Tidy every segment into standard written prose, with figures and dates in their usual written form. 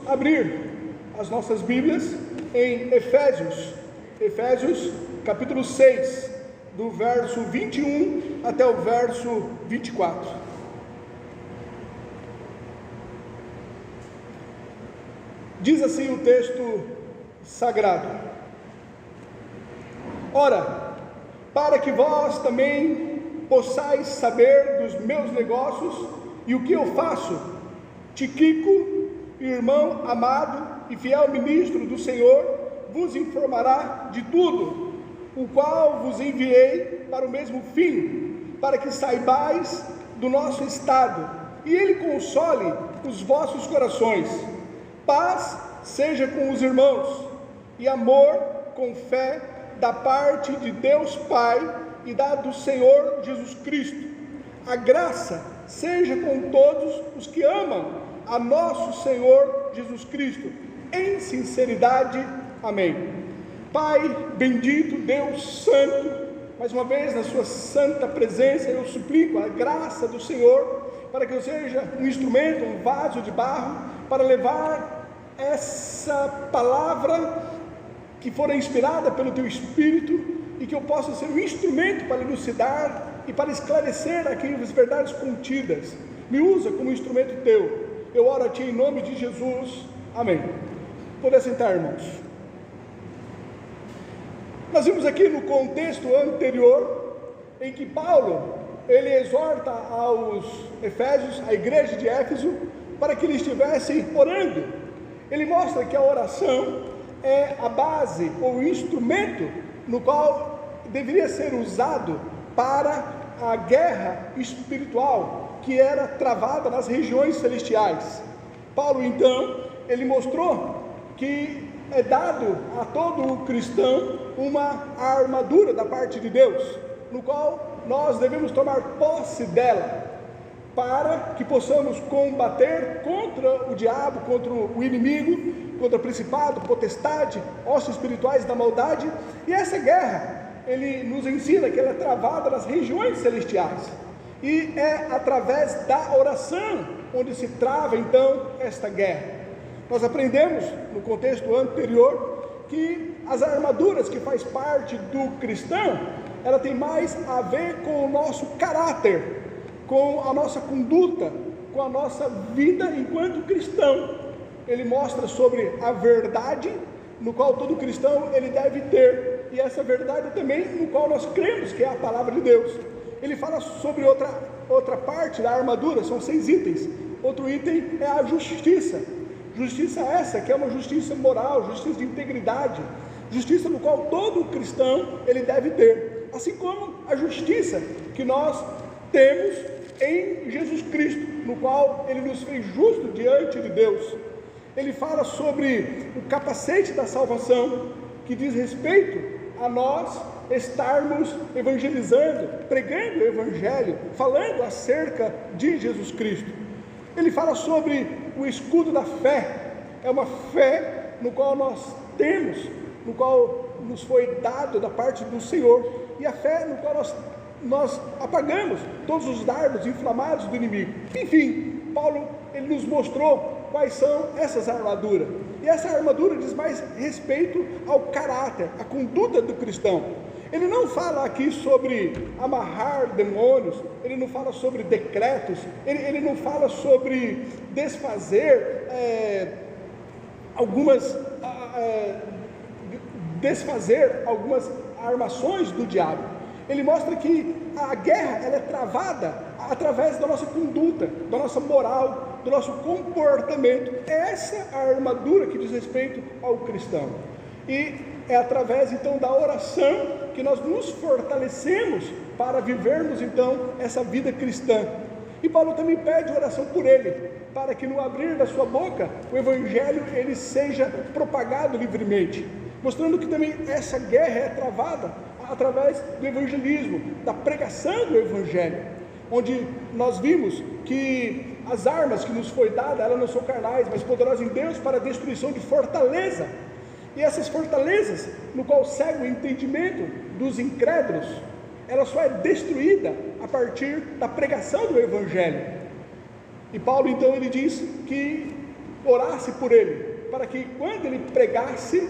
abrir as nossas Bíblias em Efésios capítulo 6, do verso 21 até o verso 24. Diz assim o texto sagrado: Ora, para que vós também possais saber dos meus negócios e o que eu faço, Tíquico, irmão amado e fiel ministro do Senhor, vos informará de tudo, o qual vos enviei para o mesmo fim, para que saibais do nosso estado, e ele console os vossos corações. Paz seja com os irmãos, e amor com fé, da parte de Deus Pai e da do Senhor Jesus Cristo. A graça seja com todos os que amam a nosso Senhor Jesus Cristo, em sinceridade. Amém. Pai bendito, Deus santo, mais uma vez na sua santa presença eu suplico a graça do Senhor, para que eu seja um instrumento, um vaso de barro, para levar essa palavra que for inspirada pelo Teu Espírito, e que eu possa ser um instrumento para elucidar e para esclarecer aqui as verdades contidas. Me usa como instrumento Teu. Eu oro a Ti em nome de Jesus. Amém. Poder sentar, irmãos. Nós vimos aqui no contexto anterior, em que Paulo, ele exorta aos Efésios, a igreja de Éfeso, para que eles estivessem orando. Ele mostra que a oração é a base, ou o instrumento, no qual deveria ser usado para a guerra espiritual, que era travada nas regiões celestiais. Paulo, então, ele mostrou que é dado a todo cristão uma armadura da parte de Deus, no qual nós devemos tomar posse dela, para que possamos combater contra o diabo, contra o inimigo, contra o principado, potestade, hostes espirituais da maldade. E essa guerra, ele nos ensina que ela é travada nas regiões celestiais, e é através da oração onde se trava então esta guerra. Nós aprendemos no contexto anterior que as armaduras que faz parte do cristão, ela tem mais a ver com o nosso caráter, com a nossa conduta, com a nossa vida enquanto cristão. Ele mostra sobre a verdade no qual todo cristão ele deve ter, e essa verdade também no qual nós cremos, que é a palavra de Deus. Ele fala sobre outra parte da armadura, são 6 itens. Outro item é a justiça. Justiça essa que é uma justiça moral, justiça de integridade, justiça no qual todo cristão ele deve ter, assim como a justiça que nós temos em Jesus Cristo, no qual ele nos fez justo diante de Deus. Ele fala sobre o capacete da salvação, que diz respeito a nós estarmos evangelizando, pregando o evangelho, falando acerca de Jesus Cristo. Ele fala sobre o escudo da fé, é uma fé no qual nós temos, no qual nos foi dado da parte do Senhor, e a fé no qual nós apagamos todos os dardos inflamados do inimigo. Enfim, Paulo ele nos mostrou quais são essas armaduras, e essa armadura diz mais respeito ao caráter, à conduta do cristão. Ele não fala aqui sobre amarrar demônios, ele não fala sobre decretos, ele não fala sobre desfazer algumas armações do diabo. Ele mostra que a guerra ela é travada através da nossa conduta, da nossa moral, do nosso comportamento. Essa é a armadura que diz respeito ao cristão. E é através então da oração que nós nos fortalecemos para vivermos então essa vida cristã. E Paulo também pede oração por ele, para que no abrir da sua boca o evangelho ele seja propagado livremente, mostrando que também essa guerra é travada através do evangelismo, da pregação do evangelho, onde nós vimos que as armas que nos foi dada, elas não são carnais, mas poderosas em Deus para a destruição de fortaleza. E essas fortalezas, no qual segue o entendimento dos incrédulos, ela só é destruída a partir da pregação do evangelho. E Paulo então ele diz que orasse por ele, para que quando ele pregasse,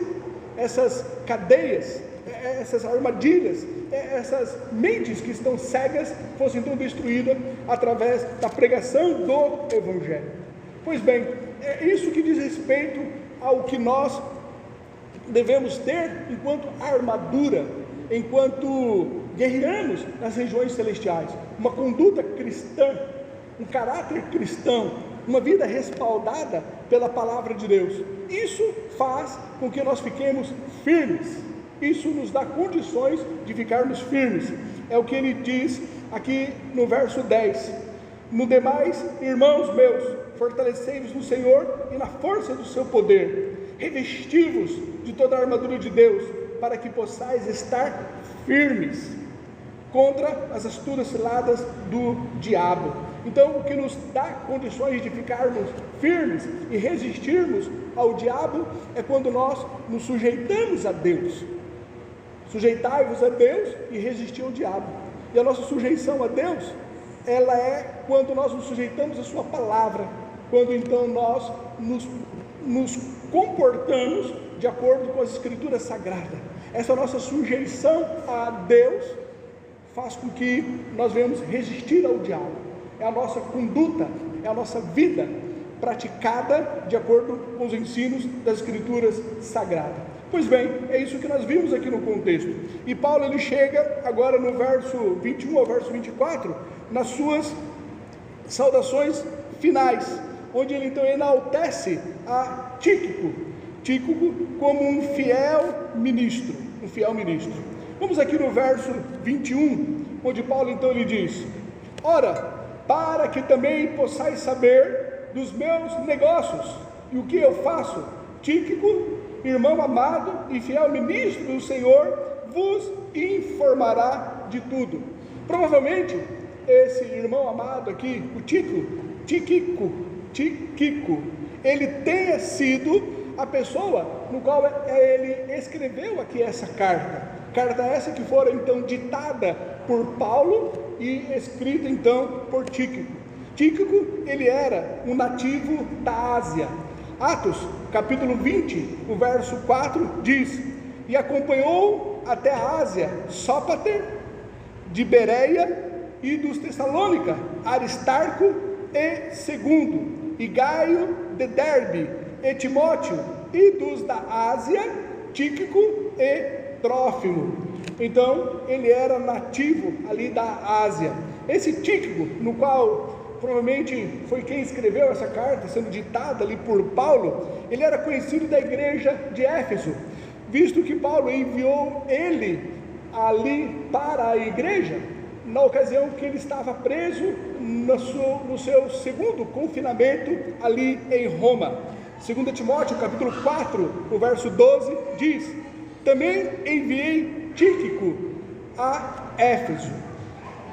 essas cadeias, essas armadilhas, essas mentes que estão cegas fossem então destruídas através da pregação do Evangelho. Pois bem, é isso que diz respeito ao que nós devemos ter enquanto armadura, enquanto guerreamos nas regiões celestiais, uma conduta cristã, um caráter cristão, uma vida respaldada pela palavra de Deus. Isso faz com que nós fiquemos firmes, isso nos dá condições de ficarmos firmes. É o que ele diz aqui no verso 10: no demais, irmãos meus, fortalecei-vos no Senhor e na força do seu poder, revesti-vos de toda a armadura de Deus, para que possais estar firmes contra as astutas ciladas do diabo. Então, o que nos dá condições de ficarmos firmes e resistirmos ao diabo é quando nós nos sujeitamos a Deus. Sujeitai-vos a Deus e resistir ao diabo. E a nossa sujeição a Deus, ela é quando nós nos sujeitamos à sua palavra, quando então nós nos comportamos de acordo com as escrituras sagradas. Essa nossa sujeição a Deus faz com que nós venhamos resistir ao diabo. É a nossa conduta, é a nossa vida praticada de acordo com os ensinos das escrituras sagradas. Pois bem, é isso que nós vimos aqui no contexto. E Paulo, ele chega agora no verso 21 ao verso 24, nas suas saudações finais, onde ele então enaltece a Tíquico como um fiel ministro, Vamos aqui no verso 21, onde Paulo então ele diz: ora, para que também possais saber dos meus negócios e o que eu faço, Tíquico, irmão amado e fiel ministro do Senhor, vos informará de tudo. Provavelmente esse irmão amado aqui, o Tíquico, ele tenha sido a pessoa no qual ele escreveu aqui essa carta essa que fora então ditada por Paulo e escrita então por Tíquico. Tíquico, ele era um nativo da Ásia. Atos, capítulo 20, o verso 4 diz: e acompanhou até a Ásia Sópater, de Bereia e dos Tessalônica, Aristarco e Segundo, e Gaio de Derbe, e Timóteo, e dos da Ásia, Tíquico e Trófimo. Então, ele era nativo ali da Ásia. Esse Tíquico, no qual provavelmente foi quem escreveu essa carta, sendo ditada ali por Paulo, ele era conhecido da igreja de Éfeso, visto que Paulo enviou ele ali para a igreja, na ocasião que ele estava preso no seu segundo confinamento ali em Roma. 2 Timóteo capítulo 4, o verso 12 diz: também enviei Tíquico a Éfeso.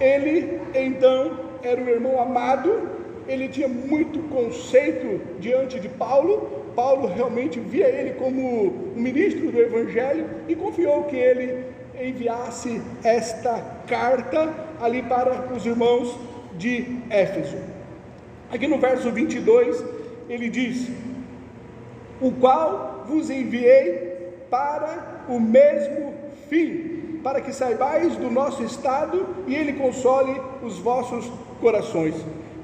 Ele então era um irmão amado, ele tinha muito conceito diante de Paulo. Paulo realmente via ele como um ministro do Evangelho e confiou que ele enviasse esta carta ali para os irmãos de Éfeso. Aqui no verso 22 ele diz: o qual vos enviei para o mesmo fim, para que saibais do nosso estado e ele console os vossos corações.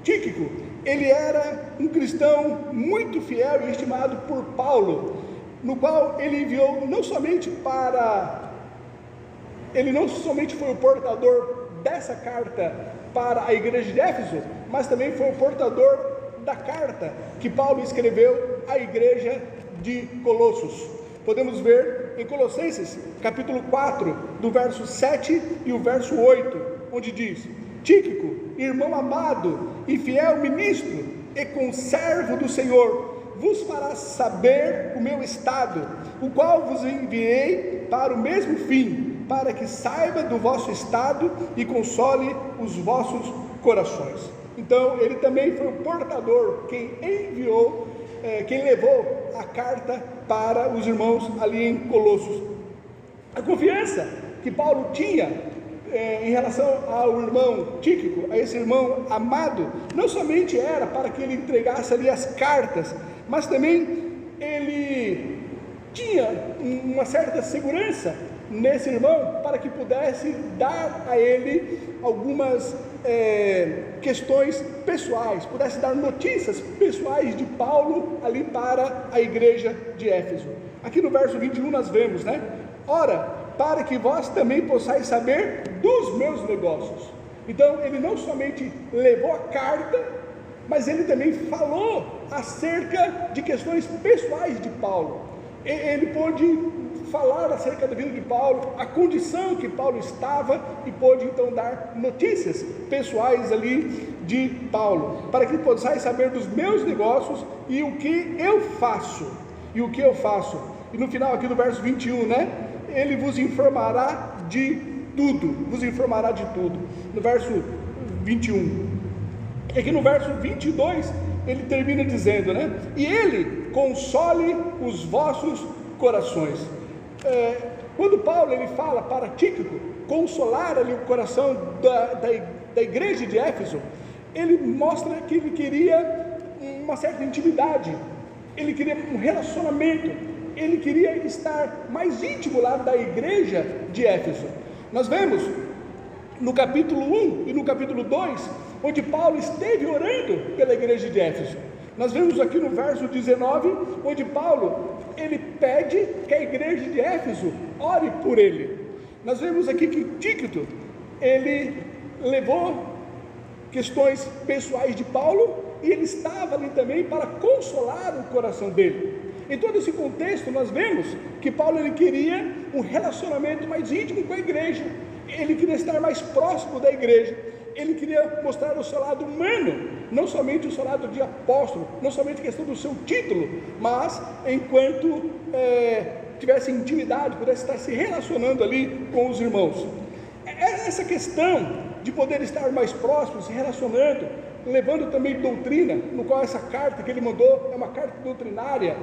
Tíquico, ele era um cristão muito fiel e estimado por Paulo, no qual ele enviou ele não somente foi o portador dessa carta para a igreja de Éfeso, mas também foi o portador da carta que Paulo escreveu à igreja de Colossos. Podemos ver em Colossenses capítulo 4, do verso 7 e o verso 8, onde diz: Tíquico, irmão amado e fiel ministro e conservo do Senhor, vos fará saber o meu estado, o qual vos enviei para o mesmo fim, para que saiba do vosso estado e console os vossos corações. Então ele também foi o portador, quem enviou, quem levou a carta para os irmãos ali em Colossos. A confiança que Paulo tinha em relação ao irmão Tíquico, a esse irmão amado, não somente era para que ele entregasse ali as cartas, mas também ele tinha uma certa segurança nesse irmão, para que pudesse dar a ele algumas questões pessoais, pudesse dar notícias pessoais de Paulo ali para a igreja de Éfeso. Aqui no verso 21 nós vemos, né? Ora, para que vós também possais saber dos meus negócios. Então ele não somente levou a carta, mas ele também falou acerca de questões pessoais de Paulo. Ele pôde falar acerca da vida de Paulo, a condição que Paulo estava, e pôde então dar notícias pessoais ali de Paulo, para que possais saber dos meus negócios e o que eu faço. E no final aqui do verso 21, né? Ele vos informará de tudo. No verso 21. E aqui no verso 22, ele termina dizendo, né? E ele console os vossos corações. Quando Paulo ele fala para Tíquico consolar ali o coração da igreja de Éfeso, ele mostra que ele queria uma certa intimidade, ele queria um relacionamento, ele queria estar mais íntimo lá da igreja de Éfeso. Nós vemos no capítulo 1 e no capítulo 2, onde Paulo esteve orando pela igreja de Éfeso. Nós vemos aqui no verso 19, onde Paulo ele pede que a igreja de Éfeso ore por ele. Nós vemos aqui que Tíquico ele levou questões pessoais de Paulo, e ele estava ali também para consolar o coração dele. Em todo esse contexto nós vemos que Paulo ele queria um relacionamento mais íntimo com a igreja, ele queria estar mais próximo da igreja, ele queria mostrar o seu lado humano, não somente o seu lado de apóstolo, não somente a questão do seu título, mas enquanto tivesse intimidade, pudesse estar se relacionando ali com os irmãos. Essa questão de poder estar mais próximo, se relacionando, levando também doutrina, no qual essa carta que ele mandou é uma carta doutrinária,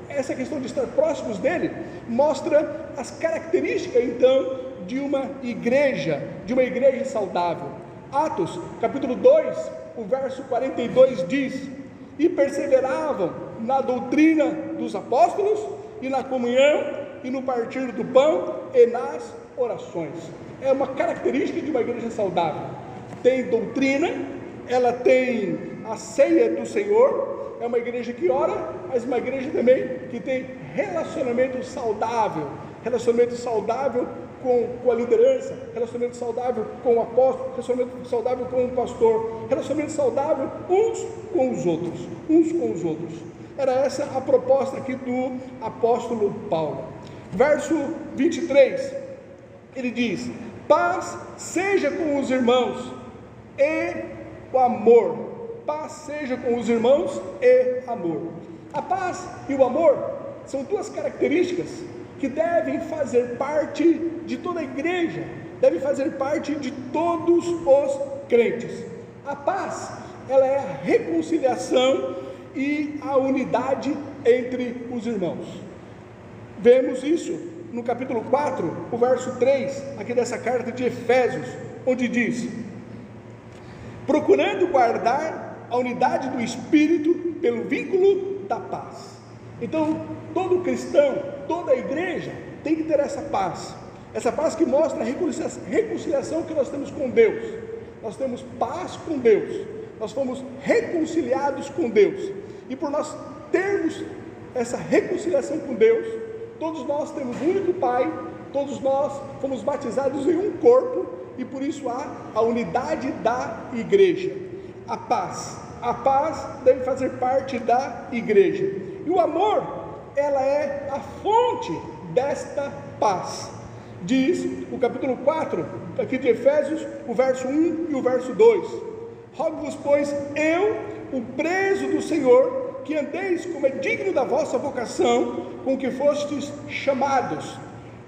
essa questão de estar próximos dele, mostra as características então de uma igreja saudável. Atos, capítulo 2, o verso 42 diz: e perseveravam na doutrina dos apóstolos, e na comunhão, e no partir do pão, e nas orações. É uma característica de uma igreja saudável. Tem doutrina, ela tem a ceia do Senhor, é uma igreja que ora, mas uma igreja também que tem relacionamento saudável com a liderança, relacionamento saudável com o apóstolo, relacionamento saudável com o pastor, relacionamento saudável uns com os outros. Era essa a proposta aqui do apóstolo Paulo. Verso 23, ele diz: paz seja com os irmãos e o amor. Paz seja com os irmãos e amor. A paz e o amor são duas características que devem fazer parte de toda a igreja, devem fazer parte de todos os crentes. A paz, ela é a reconciliação e a unidade entre os irmãos. Vemos isso no capítulo 4, o verso 3, aqui dessa carta de Efésios, onde diz: procurando guardar a unidade do Espírito pelo vínculo da paz. Então, todo cristão, toda a igreja tem que ter essa paz que mostra a reconciliação que nós temos com Deus. Nós temos paz com Deus, nós fomos reconciliados com Deus, e por nós termos essa reconciliação com Deus, todos nós temos um único Pai, todos nós fomos batizados em um corpo, e por isso há a unidade da igreja. A paz deve fazer parte da igreja, e o amor, ela é a fonte desta paz. Diz o capítulo 4, aqui de Efésios, o verso 1 e o verso 2: rogo-vos, pois, eu, o preso do Senhor, que andeis como é digno da vossa vocação, com que fostes chamados,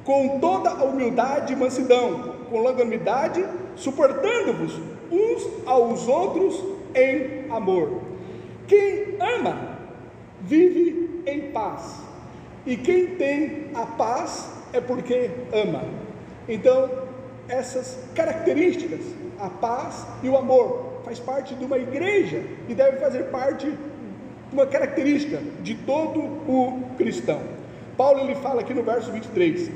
com toda a humildade e mansidão, com longanimidade, suportando-vos uns aos outros em amor. Quem ama, vive em paz, e quem tem a paz é porque ama. Então, essas características, a paz e o amor, faz parte de uma igreja e deve fazer parte uma característica de todo o cristão. Paulo ele fala aqui no verso 23,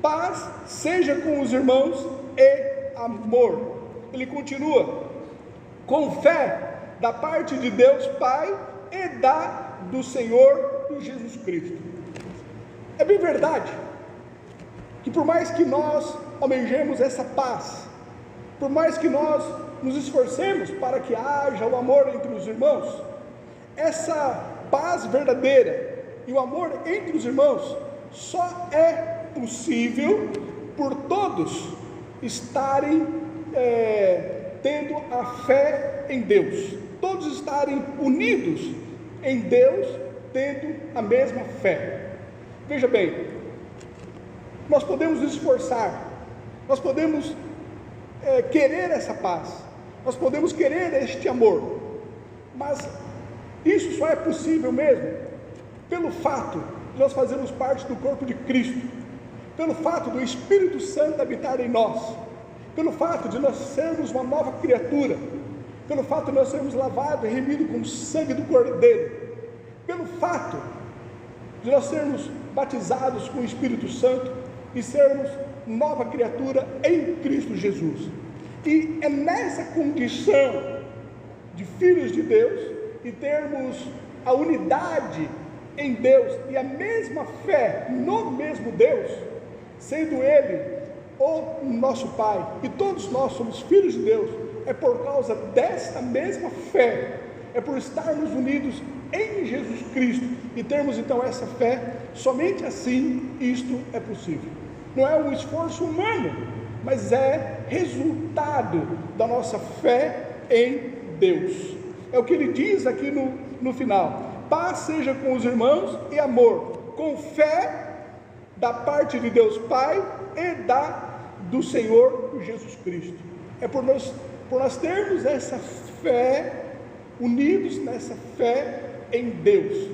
paz seja com os irmãos e amor. Ele continua, com fé da parte de Deus Pai e do Senhor Jesus Cristo. É bem verdade que por mais que nós almejemos essa paz, por mais que nós nos esforcemos para que haja o amor entre os irmãos, essa paz verdadeira e o amor entre os irmãos só é possível por todos estarem tendo a fé em Deus, todos estarem unidos em Deus, tendo a mesma fé. Veja bem, nós podemos nos esforçar, nós podemos querer essa paz, nós podemos querer este amor, mas isso só é possível mesmo pelo fato de nós fazermos parte do corpo de Cristo, pelo fato do Espírito Santo habitar em nós, pelo fato de nós sermos uma nova criatura, pelo fato de nós sermos lavados e remidos com o sangue do Cordeiro, pelo fato de nós sermos batizados com o Espírito Santo e sermos nova criatura em Cristo Jesus. E é nessa condição de filhos de Deus e termos a unidade em Deus e a mesma fé no mesmo Deus, sendo Ele o nosso Pai e todos nós somos filhos de Deus, é por causa desta mesma fé, é por estarmos unidos em Jesus Cristo e termos então essa fé, somente assim isto é possível. Não é um esforço humano, mas é resultado da nossa fé em Deus. É o que ele diz aqui no final, paz seja com os irmãos e amor, com fé da parte de Deus Pai e do Senhor Jesus Cristo. É por nós termos essa fé, unidos nessa fé em Deus,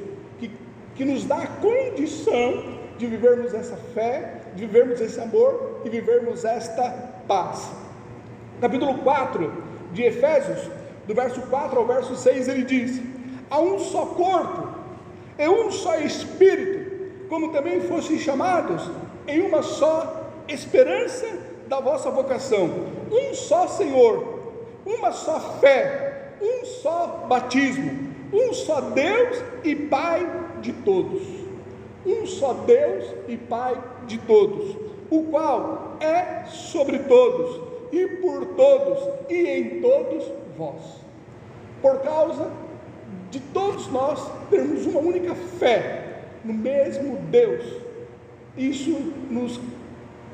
que nos dá a condição de vivermos essa fé, de vivermos esse amor e vivermos esta paz. Capítulo 4 de Efésios, do verso 4 ao verso 6, ele diz, há um só corpo e um só Espírito, como também fossem chamados em uma só esperança da vossa vocação, um só Senhor, uma só fé, um só batismo, um só Deus e Pai de todos, um só Deus e Pai de todos, o qual é sobre todos e por todos e em todos vós. Por causa de todos nós termos uma única fé no mesmo Deus, isso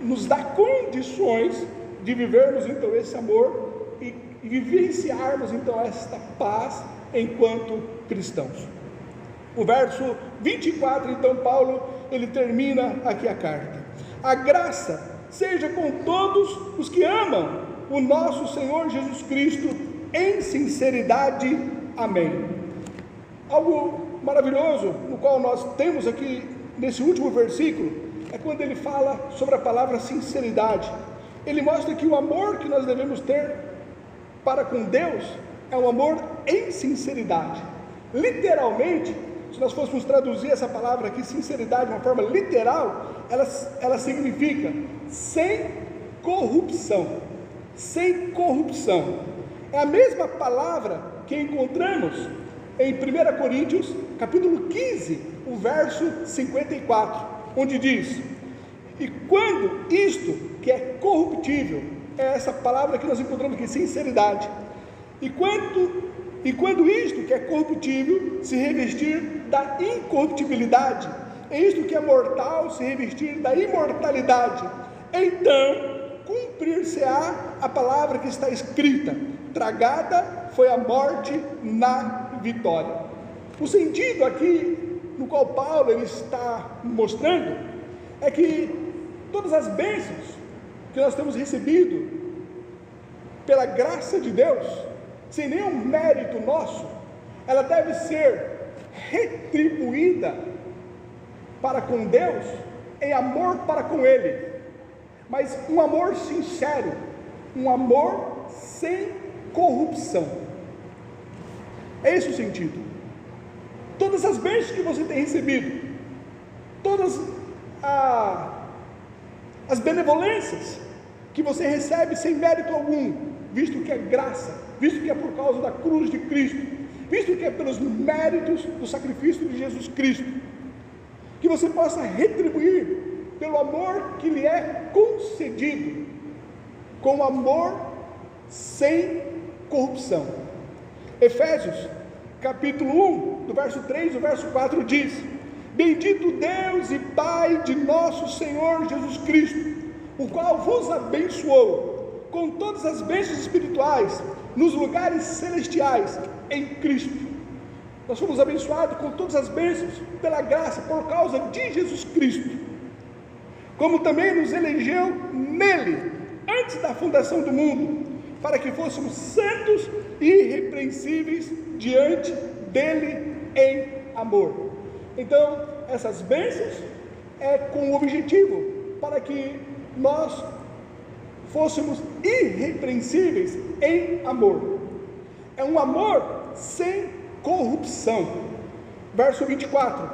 nos dá condições de vivermos então esse amor e vivenciarmos então esta paz enquanto cristãos. O verso 24, então Paulo, ele termina aqui a carta, a graça seja com todos os que amam o nosso Senhor Jesus Cristo em sinceridade, amém. Algo maravilhoso no qual nós temos aqui nesse último versículo é quando ele fala sobre a palavra sinceridade. Ele mostra que o amor que nós devemos ter para com Deus é um amor em sinceridade. Literalmente, se nós fôssemos traduzir essa palavra aqui, sinceridade, de uma forma literal, ela significa sem corrupção. Sem corrupção. É a mesma palavra que encontramos em 1 Coríntios, capítulo 15, o verso 54, onde diz, e quando isto que é corruptível, é essa palavra que nós encontramos aqui, sinceridade, e quando isto que é corruptível se revestir da incorruptibilidade, e isto que é mortal se revestir da imortalidade, então cumprir-se-á a palavra que está escrita, tragada foi a morte na vitória. O sentido aqui, no qual Paulo ele está mostrando, é que todas as bênçãos que nós temos recebido pela graça de Deus, sem nenhum mérito nosso, ela deve ser retribuída para com Deus em amor para com Ele, mas um amor sincero, um amor sem corrupção. É esse o sentido. todas as bênçãos que você tem recebido, todas as benevolências que você recebe sem mérito algum, visto que é graça, visto que é por causa da cruz de Cristo, visto que é pelos méritos do sacrifício de Jesus Cristo, que você possa retribuir pelo amor que lhe é concedido, com amor sem corrupção. Efésios, capítulo 1, do verso 3 ao verso 4 diz: bendito Deus e Pai de nosso Senhor Jesus Cristo, o qual vos abençoou com todas as bênçãos espirituais nos lugares celestiais em Cristo. Nós fomos abençoados com todas as bênçãos pela graça, por causa de Jesus Cristo, como também nos elegeu nele, antes da fundação do mundo, para que fôssemos santos e irrepreensíveis diante dele em amor. Então, essas bênçãos é com o objetivo para que nós fôssemos irrepreensíveis em amor. É um amor sem corrupção. Verso 24: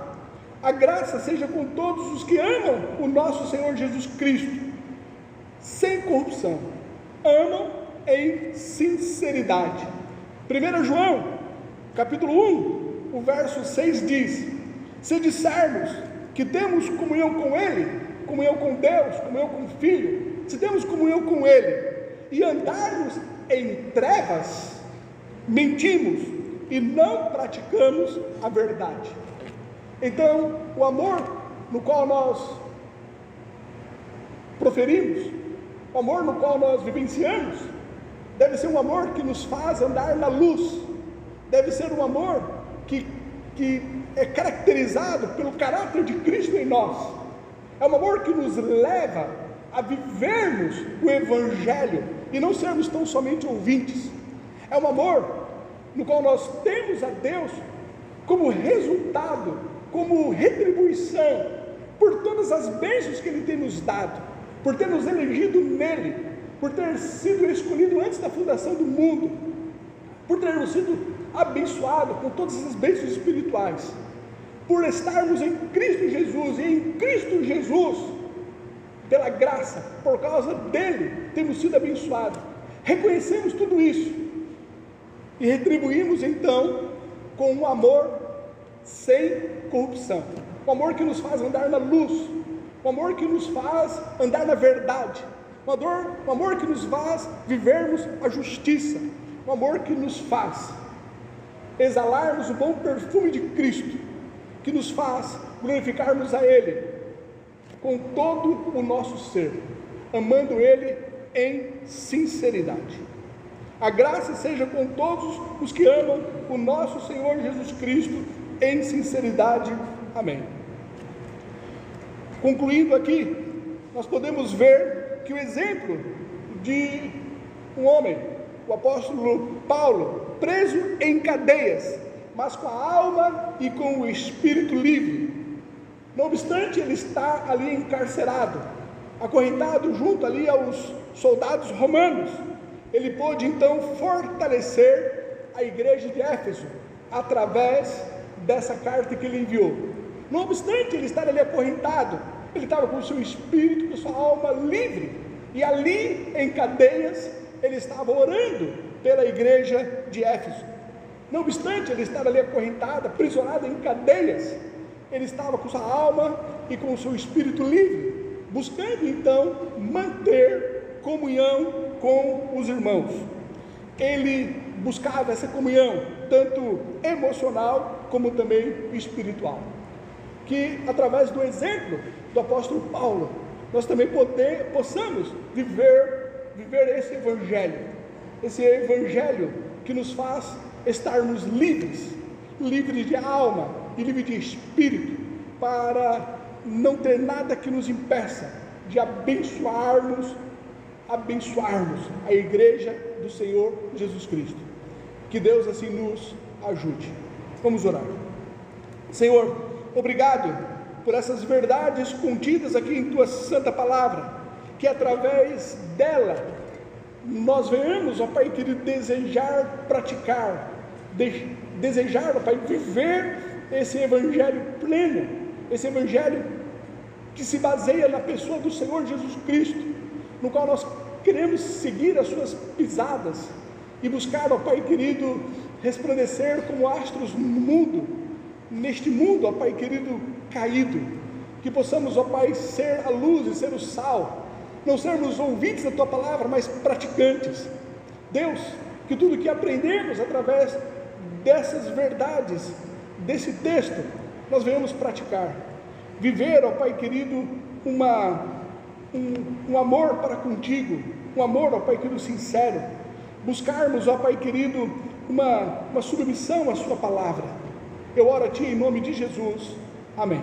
a graça seja com todos os que amam o nosso Senhor Jesus Cristo, sem corrupção, amam em sinceridade. 1 João, capítulo 1, o verso 6 diz: se dissermos que temos comunhão com Ele, comunhão com Deus, comunhão com o Filho, se temos comunhão com Ele, e andarmos em trevas, mentimos e não praticamos a verdade. Então, o amor no qual nós proferimos, o amor no qual nós vivenciamos, deve ser um amor que nos faz andar na luz, deve ser um amor que é caracterizado pelo caráter de Cristo em nós, é um amor que nos leva a vivermos o Evangelho e não sermos tão somente ouvintes. É um amor no qual nós temos a Deus como resultado, como retribuição por todas as bênçãos que Ele tem nos dado, por ter nos elegido nele, por ter sido escolhido antes da fundação do mundo, por termos sido abençoados com todas as bênçãos espirituais, por estarmos em Cristo Jesus, e em Cristo Jesus, pela graça, por causa dele, temos sido abençoados. Reconhecemos tudo isso e retribuímos então com um amor sem corrupção, um amor que nos faz andar na luz, um amor que nos faz andar na verdade, um amor que nos faz vivermos a justiça, um amor que nos faz exalarmos o bom perfume de Cristo, que nos faz glorificarmos a Ele com todo o nosso ser, amando Ele em sinceridade. A graça seja com todos os que amam o nosso Senhor Jesus Cristo em sinceridade. Amém. Concluindo aqui, nós podemos ver que o exemplo de um homem, o apóstolo Paulo, preso em cadeias, mas com a alma e com o espírito livre. Não obstante ele estar ali encarcerado, acorrentado junto ali aos soldados romanos, ele pôde então fortalecer a igreja de Éfeso, através dessa carta que ele enviou. Não obstante ele estar ali acorrentado, ele estava com o seu espírito, com a sua alma livre, e ali em cadeias, ele estava orando pela igreja de Éfeso. Não obstante ele estar ali acorrentado, aprisionado em cadeias, ele estava com sua alma e com o seu espírito livre, buscando então manter comunhão com os irmãos. Ele buscava essa comunhão, tanto emocional como também espiritual. Que através do exemplo do apóstolo Paulo, nós também possamos viver esse evangelho que nos faz estarmos livres de alma e livres de espírito, para não ter nada que nos impeça de abençoarmos a igreja do Senhor Jesus Cristo. Que Deus assim nos ajude. Vamos orar. Senhor, obrigado por essas verdades contidas aqui em Tua Santa Palavra, que através dela nós venhamos, ó Pai querido, desejar praticar, desejar, ó Pai, viver esse evangelho pleno, esse evangelho que se baseia na pessoa do Senhor Jesus Cristo, no qual nós queremos seguir as suas pisadas e buscar, ó Pai querido, resplandecer como astros no mundo, neste mundo, ó Pai querido, caído, que possamos, ó Pai, ser a luz e ser o sal, não sermos ouvintes da Tua palavra, mas praticantes. Deus, que tudo que aprendemos através dessas verdades, desse texto, nós venhamos praticar, viver, ó Pai querido, um amor para contigo, um amor, ó Pai querido, sincero, buscarmos, ó Pai querido, uma submissão à Sua palavra. Eu oro a Ti em nome de Jesus, amém.